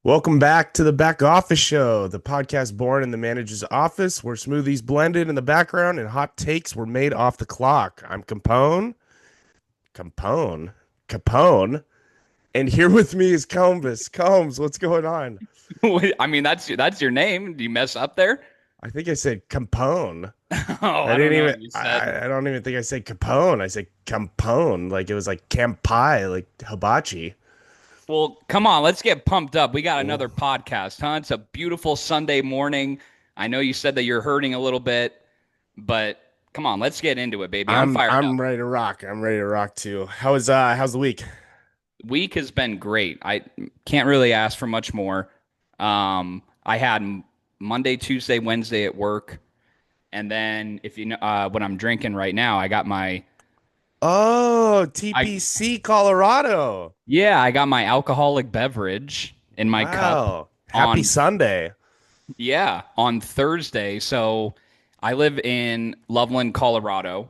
Welcome back to the Back Office Show, the podcast born in the manager's office, where smoothies blended in the background and hot takes were made off the clock. I'm Capone, Capone, and here with me is Combs. Combs, what's going on? I mean, that's your name. Do you mess up there? I think I said Capone. Oh, I I don't didn't know. even. You said, I don't even think I said Capone. I said Capone, like it was like Campai, like hibachi. well, come on, let's get pumped up. We got Ooh. another podcast, huh? It's a beautiful Sunday morning. I know you said that you're hurting a little bit, but come on, let's get into it, baby. I'm fired I'm up. ready to rock. I'm ready to rock too. How's the week? Week has been great. I can't really ask for much more. I had Monday, Tuesday, Wednesday at work, and then if you know what I'm drinking right now, I got my Oh, I TPC Colorado. yeah, I got my alcoholic beverage in my cup Wow. Happy on Sunday. yeah, on Thursday. So I live in Loveland, Colorado,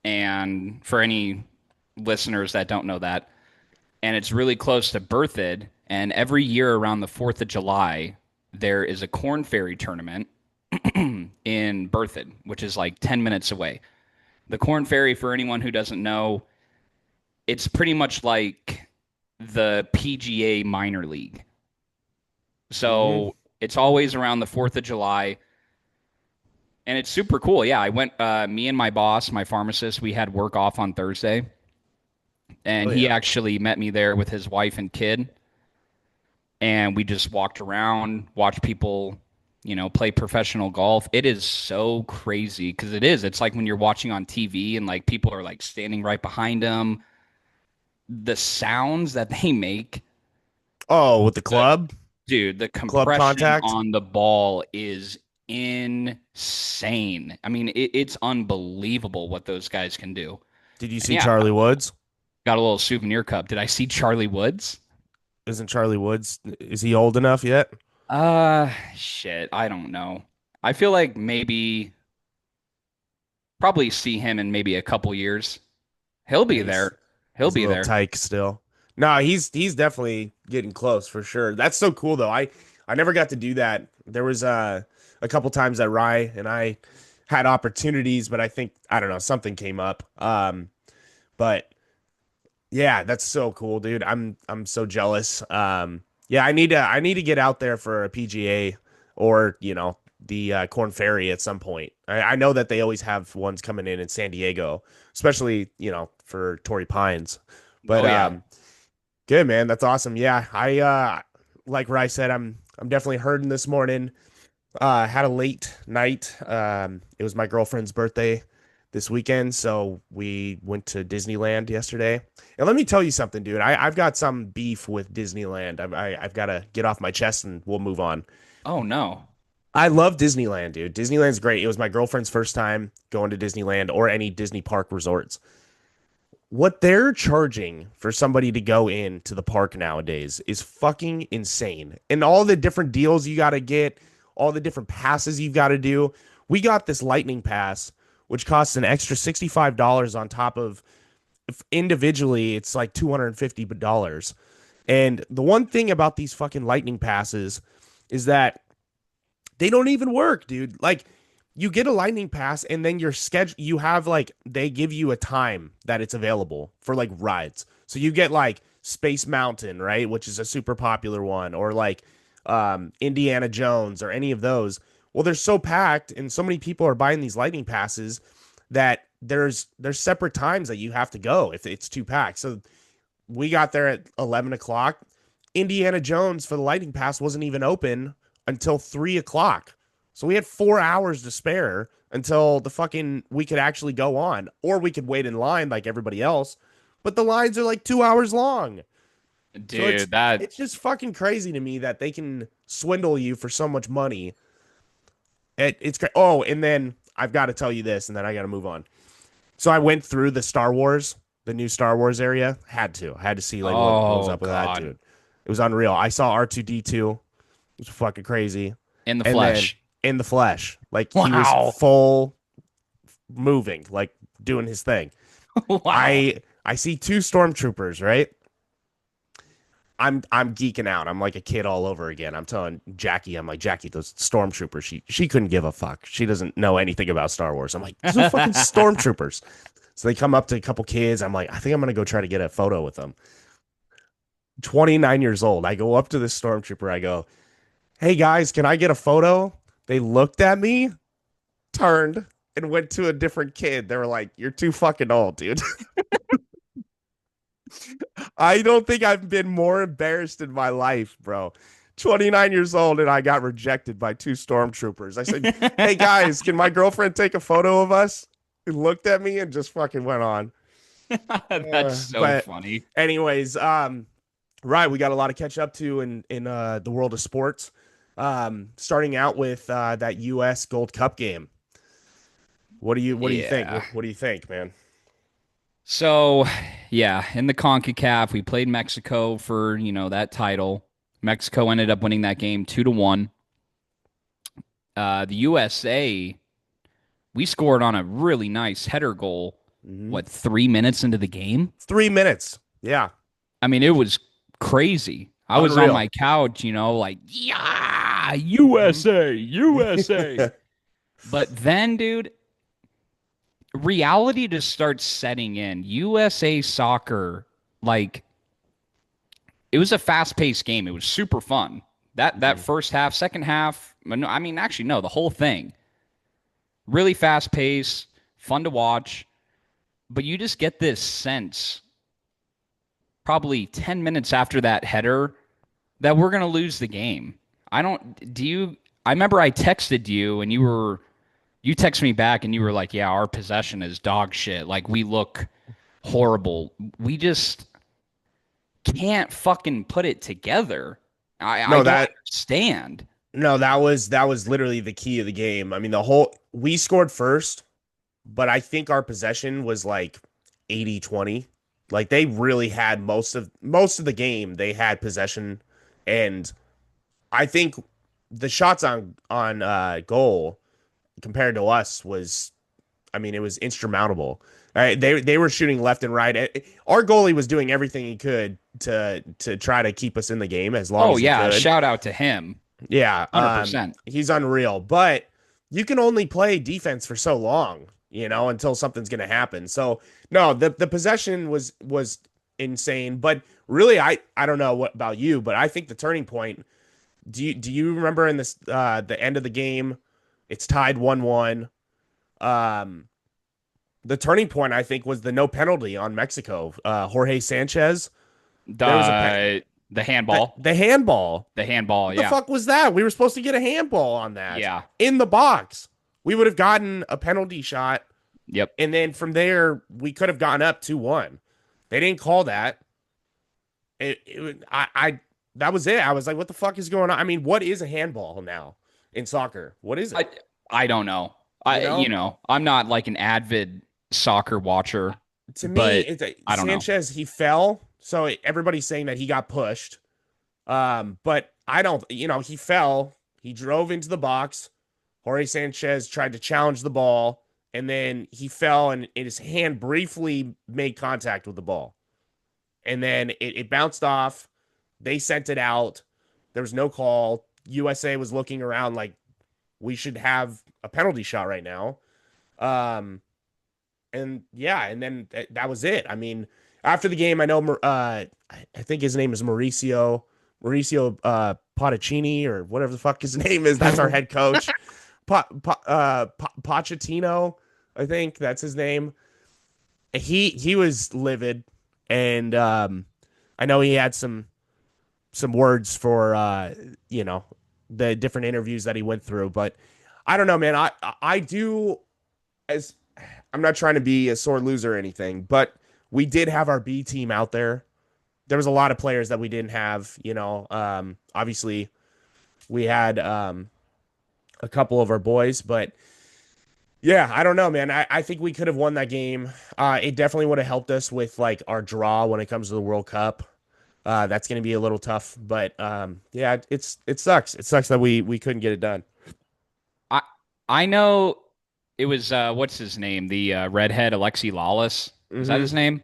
and for any listeners that don't know that, and it's really close to Berthoud, and every year around the 4th of July, there is a Corn Ferry tournament in Berthoud, which is like 10 minutes away. The Corn Ferry, for anyone who doesn't know, it's pretty much like the PGA minor league. Mm. So it's always around the 4th of July. And it's super cool. Yeah, I went, me and my boss, my pharmacist, we had work off on Thursday. Oh And he yeah. actually met me there with his wife and kid. And we just walked around, watched people, play professional golf. It is so crazy because it is. It's like when you're watching on TV and like people are like standing right behind them. The sounds that they make, Oh, with the the club? dude, the Club compression contact? on the ball is insane. I mean, it's unbelievable what those guys can do. Did you And see yeah, Charlie Woods? got a little souvenir cup. Did I see Charlie Woods? Isn't Charlie Woods, is he old enough yet? Shit, I don't know. I feel like maybe probably see him in maybe a couple years. He'll Yeah, be there. He'll he's a be little there. tyke still. No, he's definitely getting close for sure. That's so cool though. I never got to do that. There was a couple times that Rye and I had opportunities, but I don't know, something came up. But yeah, that's so cool, dude. I'm so jealous. Yeah, I need to get out there for a PGA or the Corn Ferry at some point. I know that they always have ones coming in San Diego, especially for Torrey Pines. But Oh yeah. good man, that's awesome. Yeah, I like Rice said, I'm definitely hurting this morning. Had a late night. It was my girlfriend's birthday this weekend, so we went to Disneyland yesterday. And let me tell you something, dude. I've got some beef with Disneyland. I've got to get off my chest, and we'll move on. Oh no. I love Disneyland, dude. Disneyland's great. It was my girlfriend's first time going to Disneyland or any Disney park resorts. What they're charging for somebody to go into the park nowadays is fucking insane. And all the different deals you got to get, all the different passes you've got to do. We got this lightning pass, which costs an extra $65 on top of, if individually it's like $250. And the one thing about these fucking lightning passes is that they don't even work, dude. Like, you get a lightning pass and then your schedule, you have like, they give you a time that it's available for like rides. So you get like Space Mountain, right? Which is a super popular one, or like Indiana Jones or any of those. Well, they're so packed and so many people are buying these lightning passes that there's separate times that you have to go if it's too packed. So we got there at 11 o'clock. Indiana Jones for the lightning pass wasn't even open until 3 o'clock. So we had 4 hours to spare until the fucking we could actually go on, or we could wait in line like everybody else. But the lines are like 2 hours long. So it's Dude, that it's just fucking crazy to me that they can swindle you for so much money. It's great. Oh, and then I've got to tell you this, and then I got to move on. So I went through the new Star Wars area. I had to see like what was oh up with that, God. dude. It was unreal. I saw R2D2. It was fucking crazy. In the And then flesh. in the flesh, like he was Wow. full moving, like doing his thing. Wow. I see two stormtroopers, right? I'm geeking out. I'm like a kid all over again. I'm telling Jackie, I'm like, Jackie, those stormtroopers, she couldn't give a fuck. She doesn't know anything about Star Wars. I'm like, those are fucking stormtroopers. So they come up to a couple kids. I'm like, I think I'm gonna go try to get a photo with them. 29 years old. I go up to this stormtrooper. I go, hey guys, can I get a photo? They looked at me, turned, and went to a different kid. They were like, you're too fucking old, dude. I don't think I've been more embarrassed in my life, bro. 29 years old and I got rejected by two stormtroopers. I said, hey guys, can my girlfriend take a photo of us? He looked at me and just fucking went on. That's so But funny. anyways, right, we got a lot to catch up to in the world of sports. Starting out with that US Gold Cup game. What do you think? Yeah. What do you think, man? So, yeah, in the CONCACAF, we played Mexico for, that title. Mexico ended up winning that game 2-1. The USA, we scored on a really nice header goal, Hmm. what, 3 minutes into the game? 3 minutes. Yeah. I mean, it was crazy. I was on Unreal. my couch, like, yeah, Hmm. USA, USA. But then, dude, reality just starts setting in. USA soccer, like, it was a fast-paced game. It was super fun. That Hmm. first half, second half, no, I mean, actually, no, the whole thing. Really fast-paced, fun to watch, but you just get this sense probably 10 minutes after that header that we're going to lose the game. I don't do you I remember I texted you and you texted me back and you were like, "Yeah, our possession is dog shit. Like we look horrible. We just can't fucking put it together." I No, don't that understand. no, that was literally the key of the game. I mean, the whole we scored first, but I think our possession was like 80-20. Like they really had most of the game, they had possession, and I think the shots on goal compared to us was, I mean, it was insurmountable. They were shooting left and right. Our goalie was doing everything he could to try to keep us in the game as long Oh as he yeah, could. shout out to him. Yeah, 100%. he's unreal. But you can only play defense for so long, until something's going to happen. So no, the possession was insane. But really, I don't know what about you, but I think the turning point. Do you remember in this the end of the game? It's tied 1-1. Um, the turning point I think was the no penalty on Mexico. Jorge Sanchez. There was a The handball. the handball. The handball, What the yeah. fuck was that? We were supposed to get a handball on that Yeah. in the box. We would have gotten a penalty shot, Yep. and then from there we could have gotten up 2-1. They didn't call that. I that was it. I was like, what the fuck is going on? I mean, what is a handball now in soccer? What is I it? I don't know. You know, I'm not like an avid soccer watcher, to me, but I don't know. Sanchez, he fell, so everybody's saying that he got pushed. But I don't. He fell. He drove into the box. Jorge Sanchez tried to challenge the ball, and then he fell, and his hand briefly made contact with the ball, and then it bounced off. They sent it out. There was no call. USA was looking around like we should have a penalty shot right now. Um, and yeah, and then that was it. I mean, after the game, I know I think his name is Mauricio Pottaccini or whatever the fuck his name is. That's our head coach. Pochettino, I think that's his name. He was livid, and I know he had some words for the different interviews that he went through, but I don't know, man. I do as I'm not trying to be a sore loser or anything, but we did have our B team out there. There was a lot of players that we didn't have. Obviously we had a couple of our boys, but yeah, I don't know, man. I think we could have won that game. It definitely would have helped us with like our draw when it comes to the World Cup. That's going to be a little tough, but yeah, it sucks. It sucks that we couldn't get it done. I I know it was what's his name? The redhead Alexi Lawless. Is that Hmm. his name?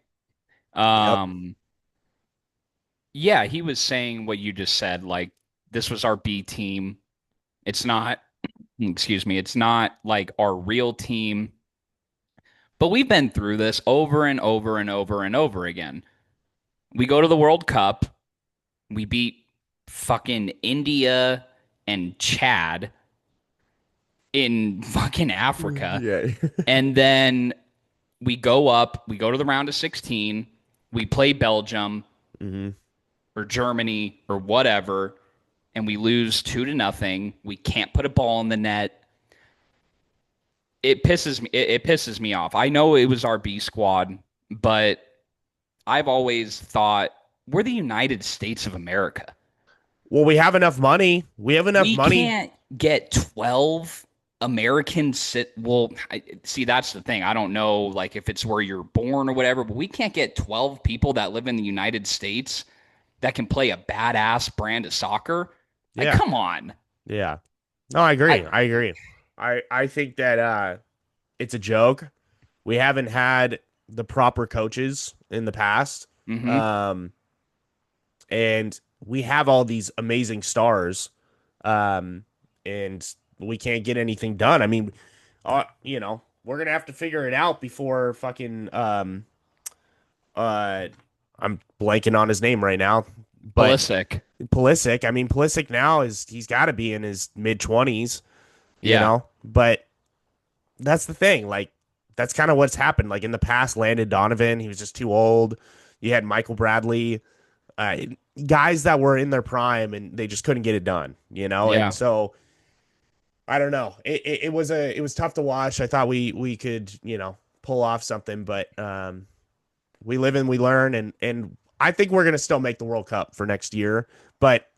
Yep. Um Yeah, he was saying what you just said. Like, this was our B team. It's not, excuse me, it's not like our real team. But we've been through this over and over and over and over again. We go to the World Cup, we beat fucking India and Chad in fucking Africa. Yeah. And then we go to the round of 16, we play Belgium hmm or Germany or whatever, and we lose 2-0. We can't put a ball in the net. It pisses me off. I know it was our B squad, but I've always thought we're the United States of America. Well, we have enough money. We have enough We money. can't get 12 Americans see, that's the thing. I don't know like if it's where you're born or whatever, but we can't get 12 people that live in the United States that can play a badass brand of soccer. Like, Yeah. come on. Yeah. No, I I agree. I agree. I think that it's a joke. We haven't had the proper coaches in the past. hmm Um and we have all these amazing stars. Um and we can't get anything done. I mean, we're going to have to figure it out before fucking uh I'm blanking on his name right now, but Pulisic. Pulisic, I mean, Pulisic now he's got to be in his mid 20s, Yeah. but that's the thing. Like, that's kind of what's happened. Like in the past, Landon Donovan, he was just too old. You had Michael Bradley, uh, guys that were in their prime and they just couldn't get it done, And Yeah. so I don't know. It was tough to watch. I thought we could, pull off something, but we live and we learn, and I think we're gonna still make the World Cup for next year, but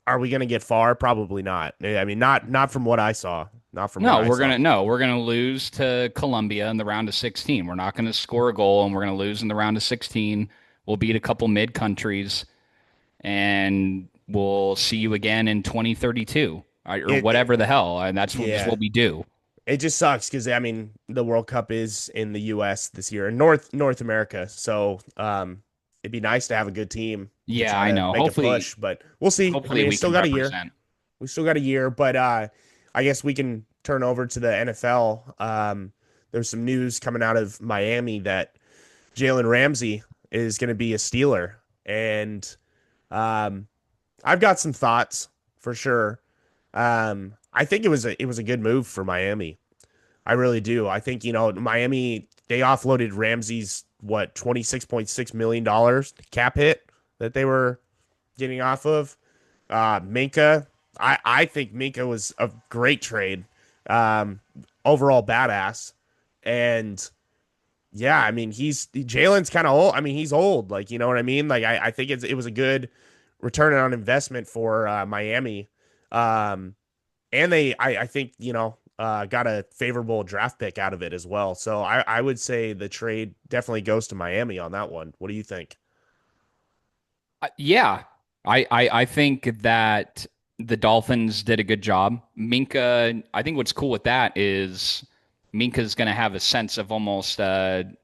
are we gonna get far? Probably not. I mean, not from what I saw. Not from what I saw. No, we're gonna lose to Colombia in the round of 16. We're not gonna score a goal and we're gonna lose in the round of 16. We'll beat a couple mid countries and we'll see you again in 2032 or It whatever the hell. And that's just yeah. what we do. It just sucks because I mean the World Cup is in the U.S. this year, in North America. So it'd be nice to have a good team to Yeah, try I to know. make a push, but we'll see. I Hopefully mean, it's we still can got a year. represent. We still got a year, but I guess we can turn over to the NFL. There's some news coming out of Miami that Jalen Ramsey is going to be a Steeler, and um, I've got some thoughts for sure. I think it was a good move for Miami. I really do. I think Miami, they offloaded Ramsey's what $26.6 million cap hit that they were getting off of. Minka, I think Minka was a great trade. Um, Overall badass, and yeah, I mean Jalen's kind of old. I mean he's old, like you know what I mean. Like I think it was a good return on investment for Miami, um, and I think got a favorable draft pick out of it as well. So I would say the trade definitely goes to Miami on that one. What do you think? Yeah, I think that the Dolphins did a good job. Minka, I think what's cool with that is Minka's going to have a sense of almost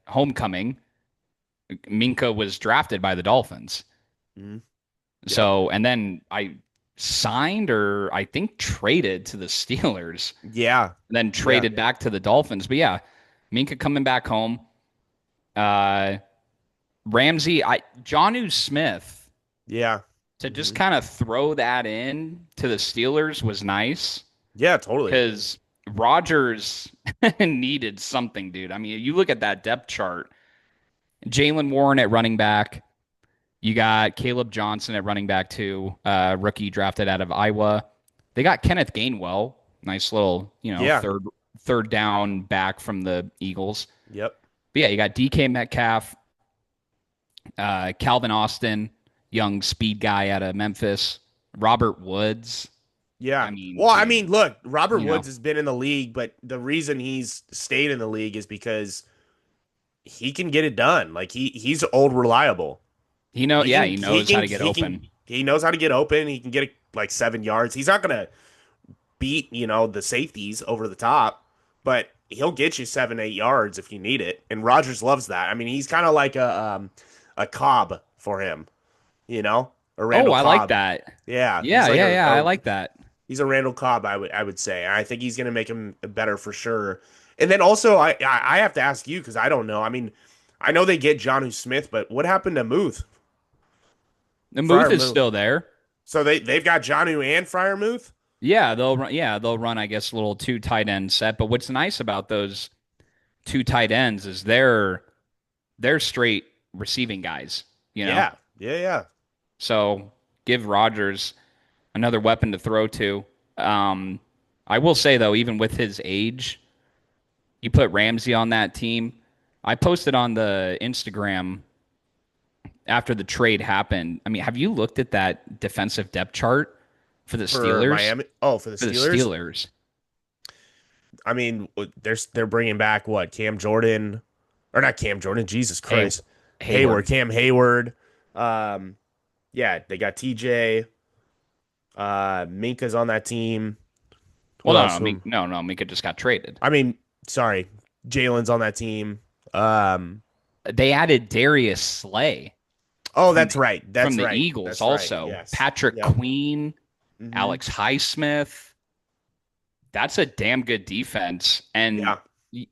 homecoming. Minka was drafted by the Dolphins. Mhm. Yep. So, and then I signed or I think traded to the Steelers, Yeah. and then Yeah. traded back to the Dolphins. But yeah, Minka coming back home. Uh, Ramsey, Jonnu Smith Yeah. to just hmm kind of throw that in to the Steelers was nice Yeah. Totally. because Rodgers needed something, dude. I mean, you look at that depth chart. Jalen Warren at running back. You got Caleb Johnson at running back too, rookie drafted out of Iowa. They got Kenneth Gainwell, nice little, Yeah. third down back from the Eagles. Yep. But yeah, you got DK Metcalf, Calvin Austin, young speed guy out of Memphis, Robert Woods. Yeah. I mean, Well, I dude, mean, look, Robert you know, Woods has been in the league, but the reason he's stayed in the league is because he can get it done. Like he's old reliable. He yeah, can he he knows how can to get he can open. he knows how to get open. He can get like 7 yards. He's not gonna beat, the safeties over the top, but he'll get you 7, 8 yards if you need it. And Rogers loves that. I mean, he's kind of like a Cobb for him, you know? or Oh, Randall I like Cobb. that. Yeah, he's Yeah, like yeah, yeah. I like that. he's a Randall Cobb. I would say. I think he's going to make him better for sure. And then also, I have to ask you because I don't know. I mean, I know they get Jonnu Smith, but what happened to Muth? The Muth Fryer is Muth. still there. So they've got Jonnu and Fryer Muth. Yeah, they'll run. Yeah, they'll run. I guess a little two tight end set. But what's nice about those two tight ends is they're straight receiving guys. You know, Yeah, yeah, yeah. so give Rodgers another weapon to throw to. Um, I will say though, even with his age, you put Ramsey on that team. I posted on the Instagram after the trade happened. I mean, have you looked at that defensive depth chart for the For Steelers? Miami. Oh, for the For the Steelers. Steelers, I mean, they're bringing back what Cam Jordan, or not Cam Jordan. Jesus Hay Christ, Hayward, Hayward. Cam Hayward. Um, yeah, they got TJ. Minka's on that team. Well, Who no, else? no, no. Mika just got traded. I mean, sorry, Jalen's on that team. Um, They added Darius Slay oh, from that's the right. from That's the right. Eagles, That's right. also Yes. Patrick Yep. Queen, Hmm. Alex Highsmith. That's a damn good defense, and Yeah.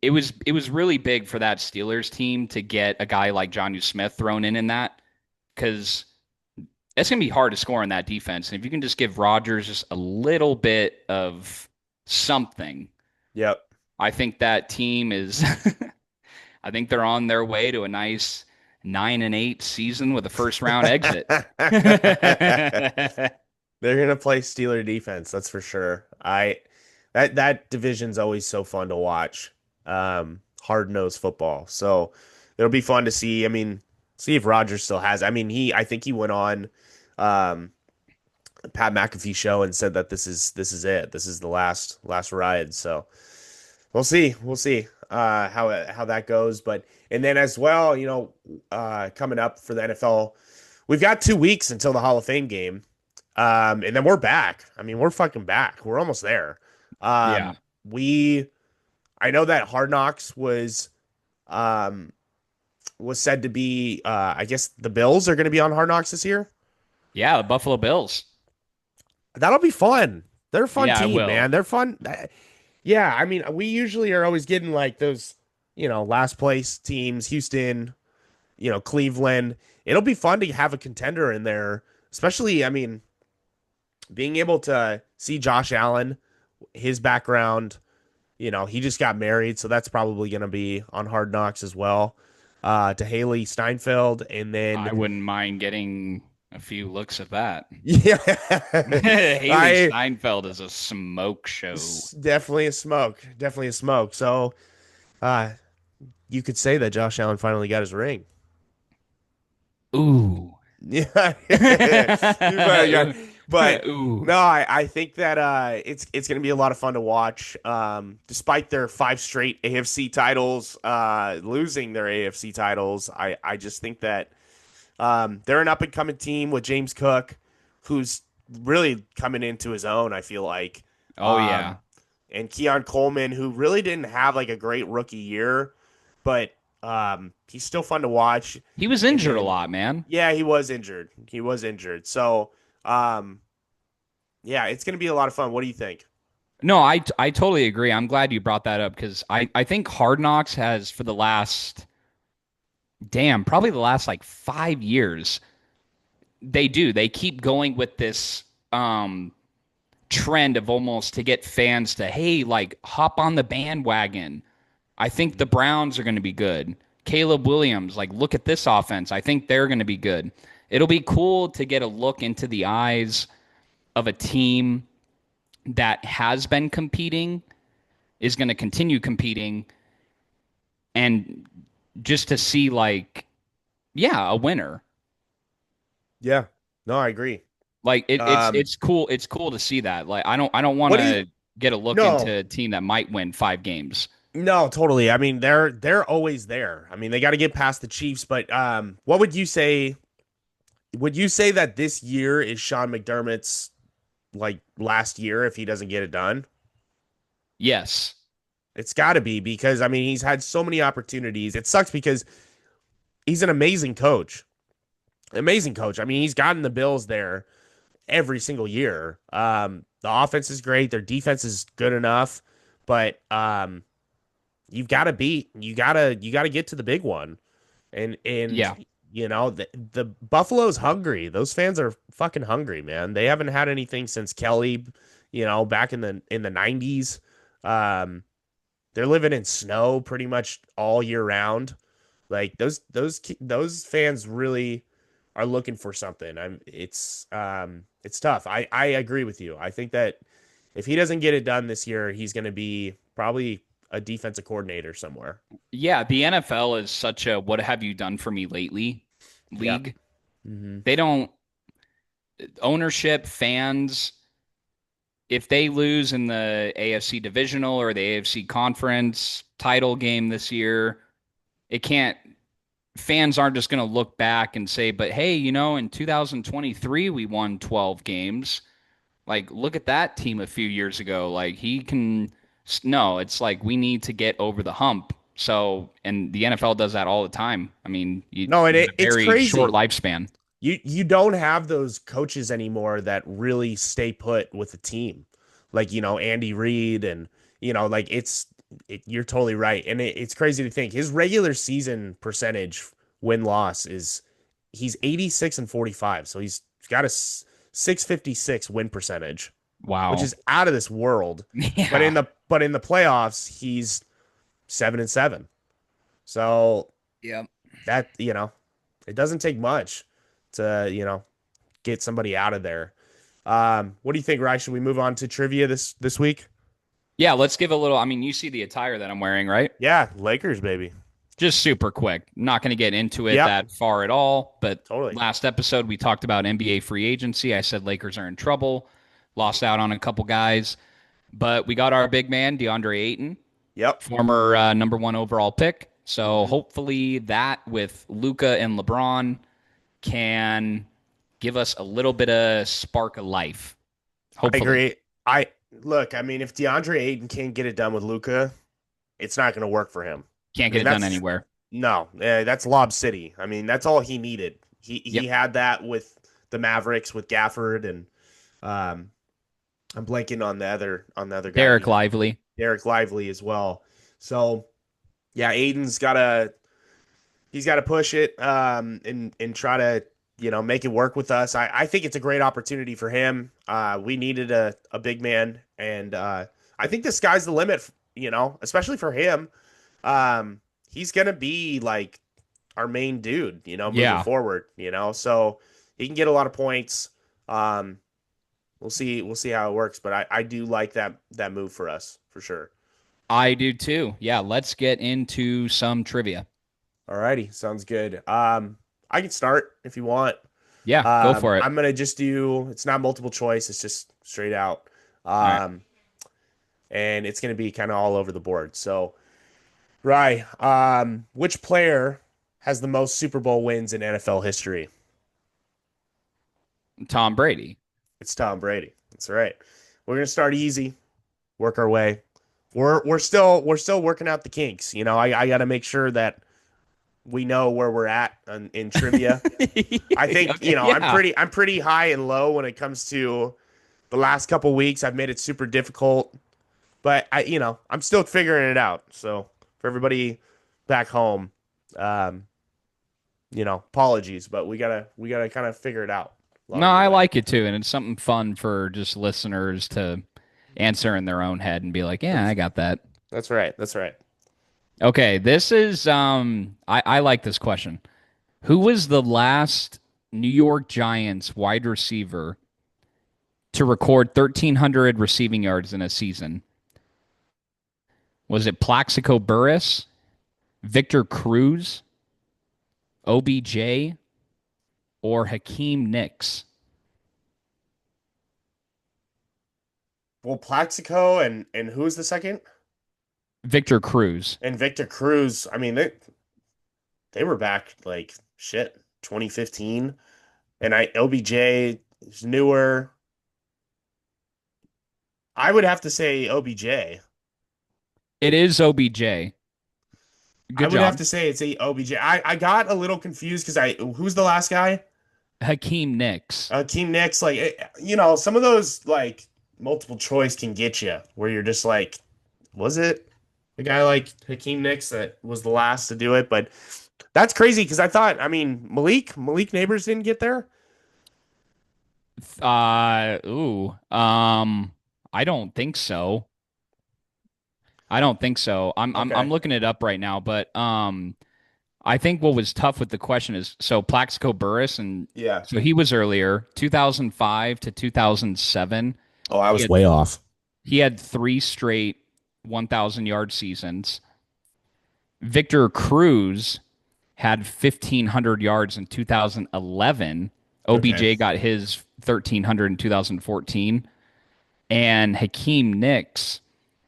it was really big for that Steelers team to get a guy like Jonnu Smith thrown in that because it's gonna be hard to score in that defense, and if you can just give Rodgers just a little bit of something, Yep. I think that team is. I think they're on their way to a nice 9-8 season with a first round exit. They're gonna play Steeler defense, that's for sure. That division's always so fun to watch. Hard-nosed football. So it'll be fun to see. I mean, see if Rodgers still has. I mean, I think he went on um Pat McAfee show and said that this is it. This is the last ride. So we'll see. We'll see how that goes. But and then as well, coming up for the NFL, we've got 2 weeks until the Hall of Fame game. And then we're back. I mean, we're fucking back. We're almost there. Yeah. We I know that Hard Knocks um was said to be I guess the Bills are going to be on Hard Knocks this year. Yeah, the Buffalo Bills. That'll be fun. They're a fun Yeah, I team, will. man. They're fun. Yeah, I mean, we usually are always getting like those, last place teams, Houston, Cleveland. It'll be fun to have a contender in there, especially, I mean, being able to see Josh Allen, his background, he just got married, so that's probably going to be on Hard Knocks as well. To Haley Steinfeld, and then I wouldn't mind getting a few looks at that. yeah, Haley I Steinfeld is a smoke show. definitely a smoke, definitely a smoke. So, uh, you could say that Josh Allen finally got his ring. Ooh. Yeah, but Ooh. no, I think that it's gonna be a lot of fun to watch. Despite their 5 straight AFC titles, losing their AFC titles, I just think that they're an up and coming team with James Cook, who's really coming into his own. I feel like, Oh um, yeah. and Keon Coleman, who really didn't have like a great rookie year, but he's still fun to watch. He was And injured a then lot, man. yeah, he was injured. He was injured. So, um, yeah, it's going to be a lot of fun. What do you think? No, I totally agree. I'm glad you brought that up because I think Hard Knocks has for the last probably the last like 5 years, they keep going with this trend of almost to get fans to, hey, like hop on the bandwagon. I think the Browns are going to be good. Caleb Williams, like look at this offense. I think they're going to be good. It'll be cool to get a look into the eyes of a team that has been competing, is going to continue competing, and just to see like, yeah, a winner. Yeah, no, I agree. Like Um, it's cool. It's cool to see that. Like I don't want what do you? to get a look into No, a team that might win 5 games. no, totally. I mean, they're always there. I mean, they got to get past the Chiefs. But what would you say? Would you say that this year is Sean McDermott's like last year if he doesn't get it done? Yes. It's got to be because I mean he's had so many opportunities. It sucks because he's an amazing coach. Amazing coach. I mean, he's gotten the Bills there every single year. The offense is great. Their defense is good enough, but you've got to you got to get to the big one. And Yeah. the Buffalo's hungry. Those fans are fucking hungry, man. They haven't had anything since Kelly, back in the 90s. Um, they're living in snow pretty much all year round. Like those fans really are looking for something. It's tough. I agree with you. I think that if he doesn't get it done this year, he's going to be probably a defensive coordinator somewhere. Yeah, the NFL is such a what have you done for me lately Yeah. league. Hmm. They don't ownership, fans, if they lose in the AFC divisional or the AFC conference title game this year, it can't fans aren't just going to look back and say, but hey, in 2023, we won 12 games. Like, look at that team a few years ago. Like, he can. No, it's like we need to get over the hump. So, and the NFL does that all the time. I mean, No, and you got a it's very short crazy. lifespan. You don't have those coaches anymore that really stay put with the team, like Andy Reid, and like you're totally right, and it's crazy to think his regular season percentage win loss is he's 86-45, so he's got a 656 win percentage, which Wow. is out of this world. But Yeah. in the playoffs, he's 7-7. So Yep. that it doesn't take much to get somebody out of there. What do you think, Ryan? Should we move on to trivia this week? Yeah, let's give a little. I mean, you see the attire that I'm wearing, right? Yeah, Lakers, baby. Just super quick. Not going to get into it Yep, that far at all. But totally. last episode, we talked about NBA free agency. I said Lakers are in trouble, lost out on a couple guys. But we got our big man, DeAndre Ayton, Yep. former number one overall pick. So Hmm. hopefully that with Luca and LeBron can give us a little bit of spark of life. I Hopefully. agree. I look. I mean, if DeAndre Ayton can't get it done with Luca, it's not going to work for him. Can't I get mean, it done anywhere. that's Lob City. I mean, that's all he needed. He Yep. had that with the Mavericks with Gafford and um, I'm blanking on the other guy. Derek Lively. Derek Lively as well. So yeah, he's got to push it and try to make it work with us. I think it's a great opportunity for him. We needed a big man, and I think the sky's the limit. Especially for him. He's gonna be like our main dude. Moving Yeah. forward. So he can get a lot of points. Um, we'll see how it works, but I do like that move for us for sure. I do too. Yeah, let's get into some trivia. Alrighty, sounds good. I can start if you want. Yeah, go for it. I'm gonna just do. It's not multiple choice. It's just straight out. All right. Um, and it's gonna be kind of all over the board. So, right. Which player has the most Super Bowl wins in NFL history? Tom Brady. It's Tom Brady. That's right. We're gonna start easy, work our way. We're still working out the kinks. I got to make sure that we know where we're at in trivia. I think Okay, I'm yeah. pretty high and low when it comes to the last couple weeks. I've made it super difficult, but I'm still figuring it out. So for everybody back home, um, apologies, but we gotta kind of figure it out No, along the I way. like it too, and it's something fun for just listeners to answer in their own head and be like, "Yeah, I That's got that." that's right. That's right. Okay, this is I like this question. Who was the last New York Giants wide receiver to record 1,300 receiving yards in a season? Was it Plaxico Burress, Victor Cruz, OBJ, or Hakeem Nicks? Well, Plaxico and who's the second? Victor Cruz. And Victor Cruz. I mean, they were back like shit 2015, and OBJ is newer. I would have to say OBJ. It is OBJ. I Good would have job. to say it's a OBJ. I got a little confused because who's the last guy? Hakeem Nicks. Team Nick's like some of those like multiple choice can get you where you're just like, was it a guy like Hakeem Nicks that was the last to do it? But that's crazy because I mean, Malik Neighbors didn't get there. Ooh. I don't think so. I don't think so. I'm Okay. looking it up right now, but I think what was tough with the question is so Plaxico Burress, and Yeah. so he was earlier, 2005 to 2007. Oh, I He was had way off. he had three straight 1,000 yard seasons. Victor Cruz had 1,500 yards in 2011. Okay. OBJ got his 1,300 in 2014. And Hakeem Nicks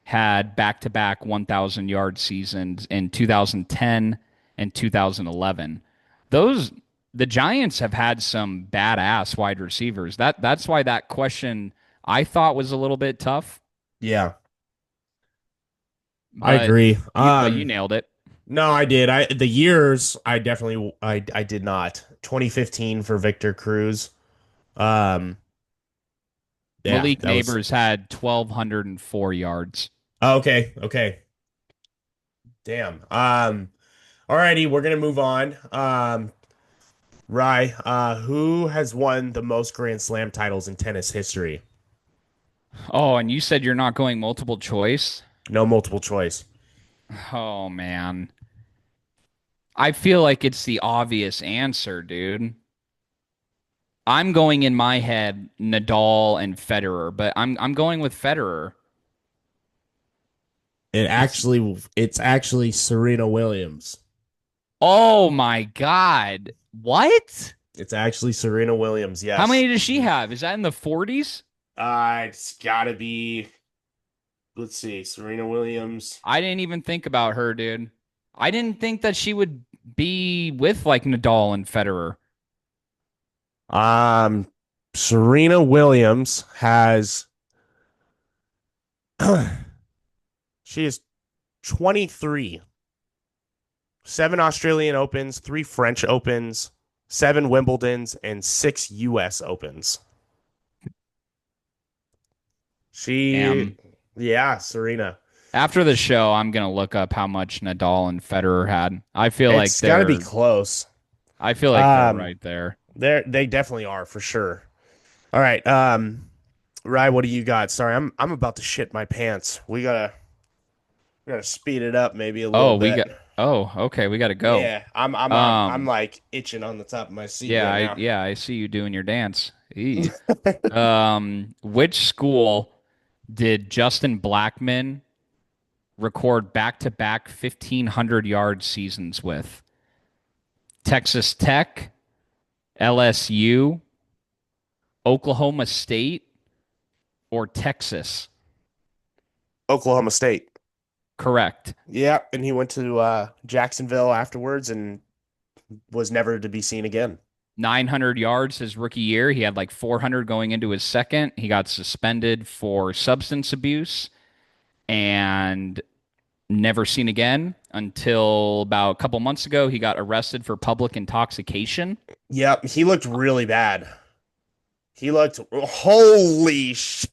had back to back 1,000 yard seasons in 2010 and 2011. Those, the Giants have had some badass wide receivers. That's why that question I thought was a little bit tough, Yeah, I but agree. you nailed it. No, I did. The years I definitely I did not. 2015 for Victor Cruz. Um, yeah, Malik that was Neighbors had 1,204 yards. oh, okay. Okay. Damn. Alrighty, we're gonna move on. Rye, who has won the most Grand Slam titles in tennis history? Oh, and you said you're not going multiple choice? No multiple choice. Oh, man. I feel like it's the obvious answer, dude. I'm going in my head Nadal and Federer, but I'm going with Federer. It's It's actually Serena Williams. oh my God. What? It's actually Serena Williams. How Yes. many does she have? Is that in the 40s? It's gotta be. Let's see, Serena Williams. I didn't even think about her, dude. I didn't think that she would be with like Nadal and Federer. Um, Serena Williams has she is 23, seven Australian Opens, three French Opens, seven Wimbledons, and six US Opens. She, Damn. yeah, Serena. After the show, I'm gonna look up how much Nadal and Federer had. I feel like It's got to be close. they're Um, right there. they definitely are for sure. All right, Rye, what do you got? Sorry, I'm about to shit my pants. We gotta speed it up maybe a little Oh, we bit. got. Oh, okay, we got to go. Yeah, I'm Um, like itching on the top of my seat right now. yeah, I see you doing your dance. Eee. Which school did Justin Blackman record back-to-back 1,500 yard seasons with? Texas Tech, LSU, Oklahoma State, or Texas? Oklahoma State. Correct. Yeah, and he went to Jacksonville afterwards and was never to be seen again. 900 yards his rookie year. He had like 400 going into his second. He got suspended for substance abuse and never seen again until about a couple months ago. He got arrested for public intoxication. Yep, he looked really bad. He looked holy sh!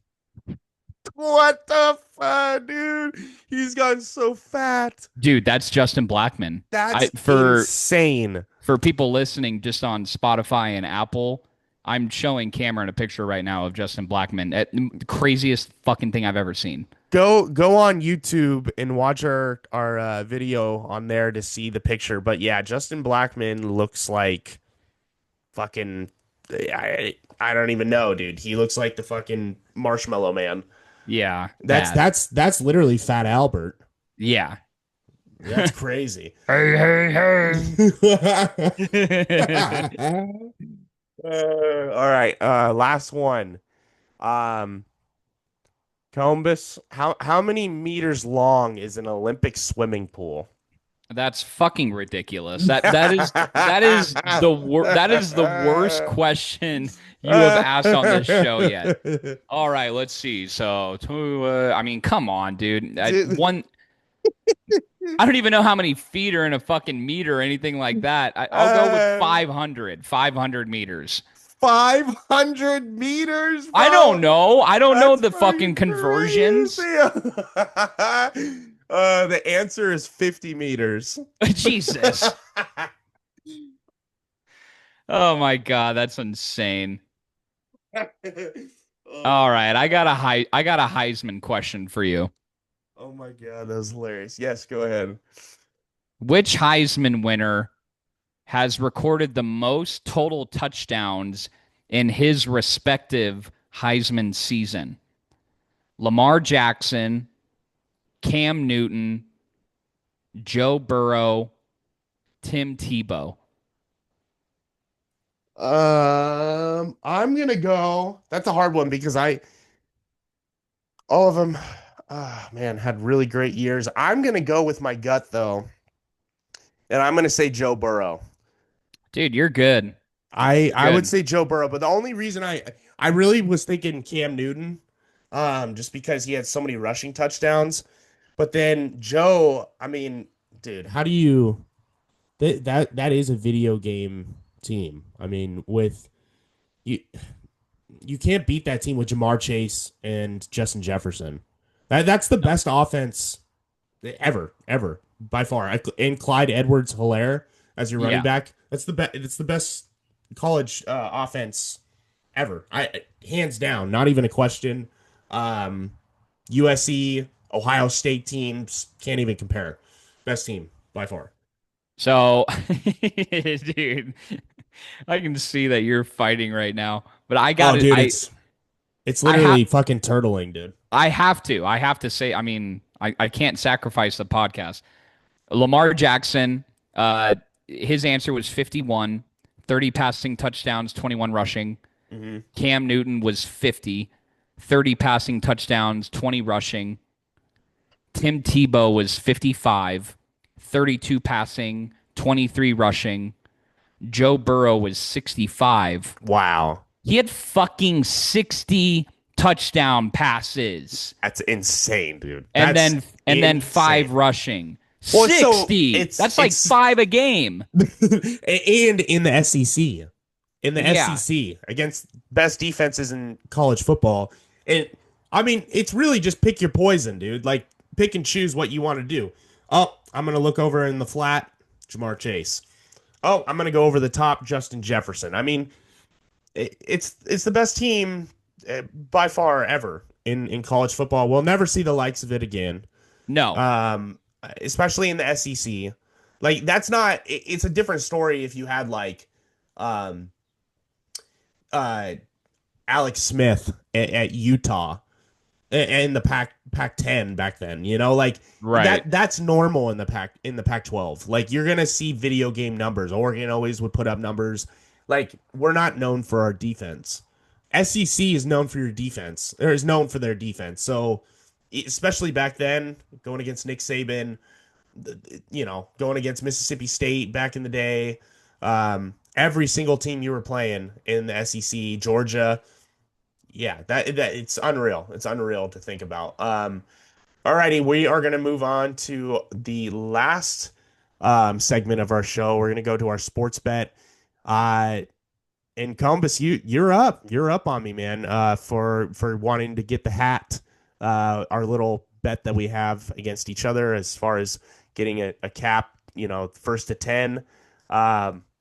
What the fuck, dude? He's gotten so fat. Dude, that's Justin Blackman. I That's insane. for people listening just on Spotify and Apple, I'm showing Cameron a picture right now of Justin Blackman. The craziest fucking thing I've ever seen. Go on YouTube and watch our video on there to see the picture. But yeah, Justin Blackman looks like fucking I don't even know, dude. He looks like the fucking Marshmallow Man. Yeah, That's bad. that's that's literally Fat Albert. Yeah. That's crazy. Hey, hey, All hey. right, last one. Um, Columbus, how many meters long is an Olympic swimming pool? That's fucking ridiculous. That is the worst question you have asked on this show yet. All right, let's see. So, I mean, come on, dude. Dude, I don't even know how many feet are in a fucking meter or anything like that. I'll go with Uh, 500 meters. 500 meters, I don't bro. know. I don't know That's the fucking fucking conversions. crazy. The answer is 50 meters. Jesus. Oh my God, that's insane. Oh All my right, god. I got a Heisman question for you. Oh my god, that was hilarious. Yes, go ahead. Which Heisman winner has recorded the most total touchdowns in his respective Heisman season? Lamar Jackson, Cam Newton, Joe Burrow, Tim Tebow. I'm gonna go. That's a hard one because all of them, man, had really great years. I'm gonna go with my gut though, and I'm gonna say Joe Burrow. Dude, you're good. I You're I would good. say Joe Burrow, but the only reason I really was thinking Cam Newton, just because he had so many rushing touchdowns. But then Joe, I mean, dude, how do you that is a video game team. I mean, with you you can't beat that team with Jamar Chase and Justin Jefferson. That's the No. best offense ever by far. And Clyde Edwards-Helaire as your running Yeah. back. That's the best. It's the best college offense ever. I hands down, not even a question. Um, USC, Ohio State teams can't even compare. Best team by far. So, dude, I can see that you're fighting right now, but I got Oh, it. dude, it's I have literally fucking turtling, dude. I have to say, I mean, I can't sacrifice the podcast. Lamar Jackson, his answer was 51, 30 passing touchdowns, 21 rushing. Mm-hmm. Cam Newton was 50, 30 passing touchdowns, 20 rushing. Tim Tebow was 55, 32 passing, 23 rushing. Joe Burrow was 65. Wow, He had fucking 60 touchdown passes that's insane, dude. and That's then five insane. rushing. Well, so 60. That's like it's five a game. and in the SEC, Yeah. against best defenses in college football. And I mean, it's really just pick your poison, dude. Like pick and choose what you want to do. Oh, I'm gonna look over in the flat, Jamar Chase. Oh, I'm gonna go over the top, Justin Jefferson. I mean, it's the best team by far ever in college football. We'll never see the likes of it again. No. Um, Especially in the SEC. Like that's not. It's a different story if you had like, um, uh, Alex Smith at Utah in the Pac 10 back then. You know, like Right. that's normal in the Pac 12. Like you're gonna see video game numbers. Oregon always would put up numbers. Like we're not known for our defense. SEC is known for your defense, or is known for their defense. So especially back then, going against Nick Saban, going against Mississippi State back in the day. Every single team you were playing in the SEC, Georgia, yeah, that it's unreal. It's unreal to think about. Alrighty, we are gonna move on to the last segment of our show. We're gonna go to our sports bet. Uh, and Columbus, you're up. You're up on me, man. For wanting to get the hat. Our little bet that we have against each other as far as getting a cap. First to 10.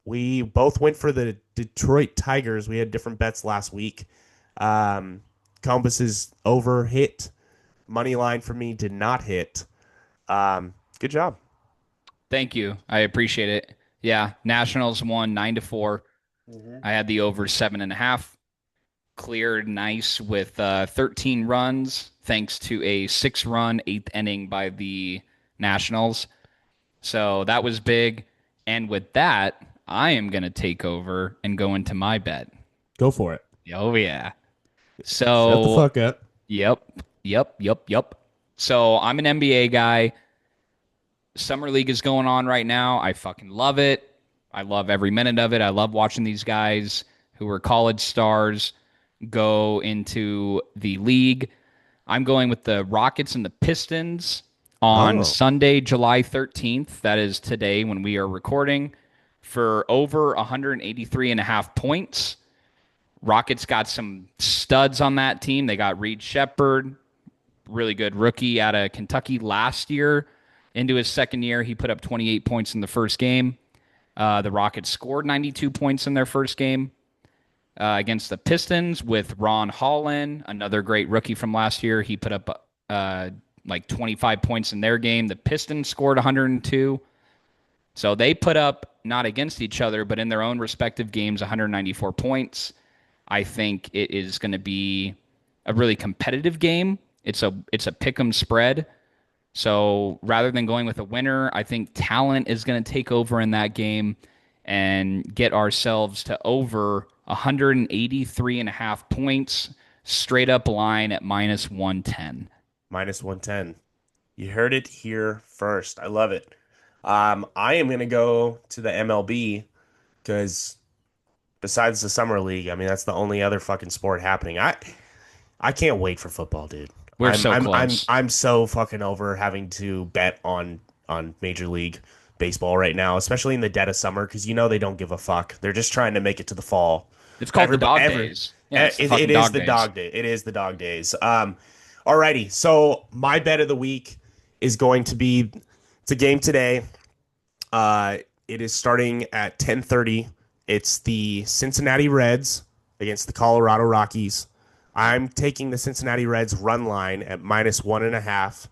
We both went for the Detroit Tigers. We had different bets last week. Um, Columbus's over hit. Money line for me did not hit. Good job. Thank you. I appreciate it. Yeah. Nationals won 9-4. Mm-hmm. I had the over 7.5. Cleared nice with 13 runs, thanks to a 6-run eighth inning by the Nationals. So that was big. And with that, I am going to take over and go into my bet. Go for it. Oh, yeah. Shut the So, fuck up. yep. So I'm an NBA guy. Summer League is going on right now. I fucking love it. I love every minute of it. I love watching these guys who are college stars go into the league. I'm going with the Rockets and the Pistons. On Oh, Sunday, July 13th, that is today when we are recording, for over 183 and a half points. Rockets got some studs on that team. They got Reed Shepherd, really good rookie out of Kentucky last year. Into his second year, he put up 28 points in the first game. The Rockets scored 92 points in their first game against the Pistons with Ron Holland, another great rookie from last year. He put up like 25 points in their game. The Pistons scored 102. So they put up, not against each other, but in their own respective games, 194 points. I think it is going to be a really competitive game. It's a pick 'em spread. So rather than going with a winner, I think talent is going to take over in that game and get ourselves to over 183 and a half points, straight up line at minus 110. minus 110. You heard it here first. I love it. I am going to go to the MLB because besides the summer league, I mean that's the only other fucking sport happening. I can't wait for football, dude. We're so close. I'm so fucking over having to bet on Major League Baseball right now, especially in the dead of summer because you know they don't give a fuck. They're just trying to make it to the fall. It's called the dog Ever days. Yeah, it's the it fucking is dog the days. dog day. It is the dog days. Alrighty. So my bet of the week is going to be it's a game today. Uh, it is starting at 10:30. It's the Cincinnati Reds against the Colorado Rockies. I'm taking the Cincinnati Reds run line at minus 1.5,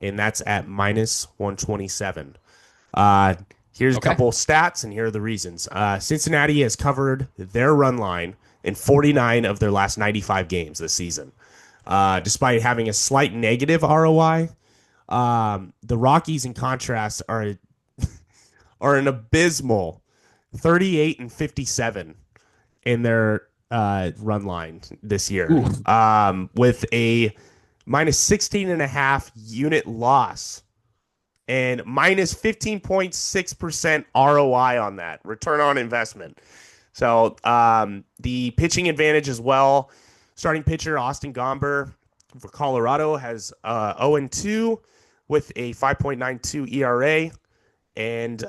and that's at minus 127. Uh, Here's a Okay. couple stats, and here are the reasons. Cincinnati has covered their run line in 49 of their last 95 games this season. Despite having a slight negative ROI, the Rockies, in contrast, are an abysmal 38 and 57 in their run line this year, Ooh. with a minus 16 and a half unit loss and minus 15.6% ROI on that return on investment. So the pitching advantage as well. Starting pitcher Austin Gomber for Colorado has 0-2 with a 5.92 ERA. And